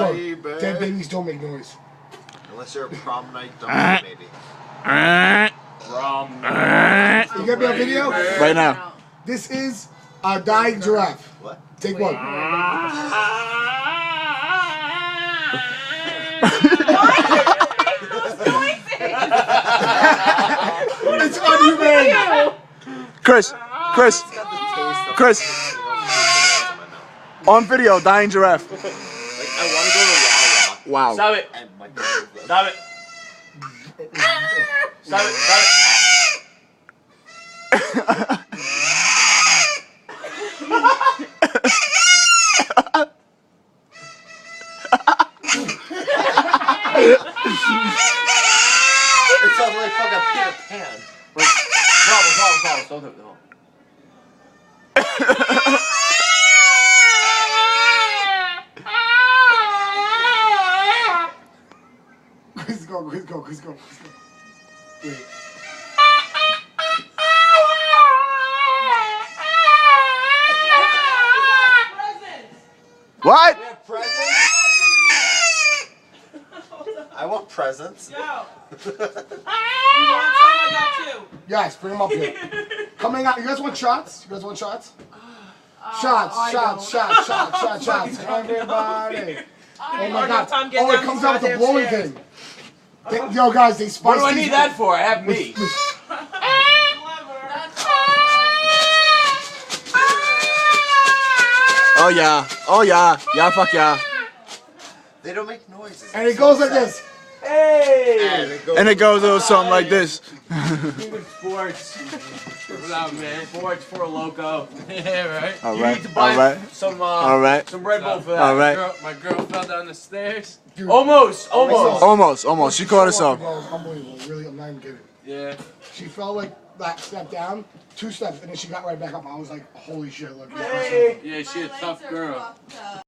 quote. Dead babies don't make noise. Unless you're a prom night dummy baby. You get me on video? Right now. This is a dying giraffe. What? Take one. It's unhumane. Chris. On video, dying giraffe. Like, I want to go to Wawa. Wow. Stop it. And my Stop it. Stop it. Stop it. It sounds like fucking Peter Pan. Wobbles. Don't do it. Chris, go. Wait. What? We have presents? I want presents. Yo. You want some? I got two. Yes, bring them up here. Coming out. You guys want shots? Shots. Everybody. Oh my God. Oh, it comes out with the blowing thing. Yo, guys, they spice. What do I need that for? I have me. Oh yeah. Yeah, fuck yeah. They don't make noises. And it goes like this. Hey! And it goes a little something like this. Sports. What's up, man? Sports for a loco. Yeah, right. All You right. need to buy some Red Bull for that. All right. My girl fell down the stairs. Dude, Almost. Almost. She caught herself. That was unbelievable. Really, I'm not even kidding. Yeah. She fell like that step down, 2 steps, and then she got right back up. I was like, holy shit, look. Yeah, she a tough girl.